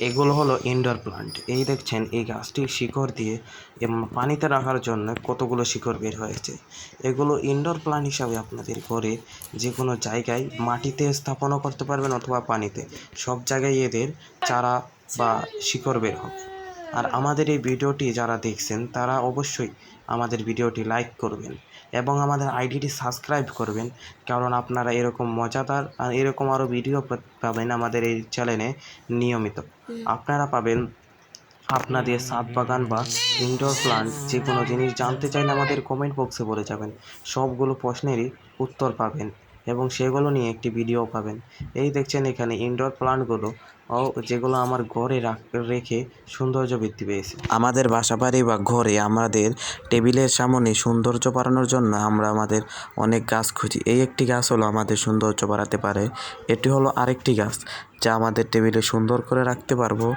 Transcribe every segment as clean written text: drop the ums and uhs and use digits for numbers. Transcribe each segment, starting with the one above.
এগুলো হলো indoor plant. এই দেখছেন এই গাছটির শিকড় দিয়ে পানিতে রাখার জন্য কতগুলো শিকড় বের হয়েছে। এগুলো ইনডোর প্লান্ট হিসাবে আপনাদের ঘরে যে কোনো জায়গায় মাটিতে স্থাপনও করতে পারবেন অথবা পানিতে, সব জায়গায় এদের চারা বা শিকড় বের হবে। আর আমাদের এই ভিডিওটি যারা দেখছেন তারা অবশ্যই আমাদের ভিডিওটি লাইক করবেন এবং আমাদের আইডিটি সাবস্ক্রাইব করবেন, কারণ আপনারা এরকম মজাদার আর এরকম আরও ভিডিও পাবেন আমাদের এই চ্যানেলে নিয়মিত। আপনারা পাবেন আপনাদের ছাদ বাগান বা ইনডোর প্লান্ট যে কোনো জিনিস জানতে চাইলে আমাদের কমেন্ট বক্সে বলে যাবেন, সবগুলো প্রশ্নেরই উত্তর পাবেন এবং সেগুলো নিয়ে একটি ভিডিও পাবেন। এই দেখছেন এখানে ইনডোর প্লান্টগুলো যেগুলো আমার ঘরে রেখে সৌন্দর্য বৃদ্ধি পেয়েছে। আমাদের বাসা বাড়ি বা ঘরে আমাদের টেবিলের সামনে সৌন্দর্য বাড়ানোর জন্য আমরা আমাদের অনেক গাছ খুঁজি। এই একটি গাছ হলো আমাদের সৌন্দর্য বাড়াতে পারে। এটি হলো আরেকটি গাছ যা আমাদের টেবিলে সুন্দর করে রাখতে পারবো,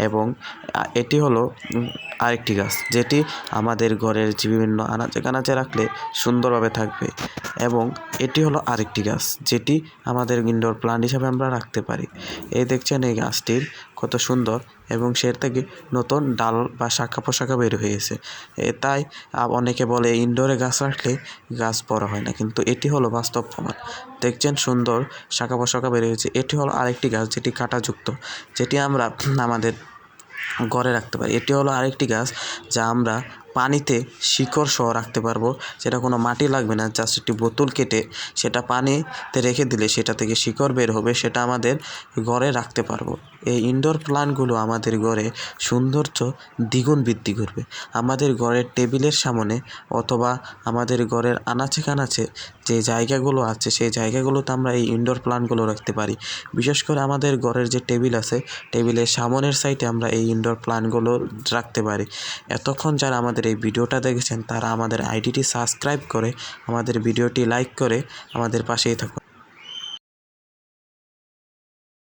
এবং এটি হলো আরেকটি গাছ যেটি আমাদের ঘরের যে বিভিন্ন আনাচে কানাচে রাখলে সুন্দরভাবে থাকবে, এবং এটি হলো আরেকটি গাছ যেটি আমাদের ইনডোর প্লান্ট হিসাবে আমরা রাখতে পারি। এই দেখছেন এই গাছটির কত সুন্দর, এবং সে থেকে নতুন ডাল বা শাখা পোশাখা বের হয়েছে। তাই অনেকে বলে ইনডোরে গাছ রাখলে গাছ বড় হয় না, কিন্তু এটি হলো বাস্তব প্রমাণ। দেখছেন সুন্দর শাখা পোশাখা বের হয়েছে। এটি হলো আরেকটি গাছ যেটি কাঁটাযুক্ত, যেটি আমরা আমাদের ঘরে রাখতে পারি। এটি হলো আরেকটি গাছ যা আমরা পানিতে শিকড় সহ রাখতে পারবো, যেটা কোনো মাটি লাগবে না, জাস্ট একটি বোতল কেটে সেটা পানিতে রেখে দিলে সেটা থেকে শিকড় বের হবে, সেটা আমাদের ঘরে রাখতে পারবো। এই ইনডোর প্লান্টগুলো আমাদের ঘরে সৌন্দর্য দ্বিগুণ বৃদ্ধি করবে। আমাদের ঘরের টেবিলের সামনে অথবা আমাদের ঘরের আনাচে কানাচে যে জায়গাগুলো আছে সেই জায়গাগুলোতে আমরা এই ইনডোর প্লান্টগুলো রাখতে পারি। বিশেষ করে আমাদের ঘরের যে টেবিল আছে, টেবিলের সামনের সাইডে আমরা এই ইনডোর প্লান্টগুলো রাখতে পারি। এতক্ষণ যারা আমাদের এই ভিডিওটা দেখেছেন তারা আমাদের আইডিটি সাবস্ক্রাইব করে আমাদের ভিডিওটি লাইক করে আমাদের পাশেই থাকুন।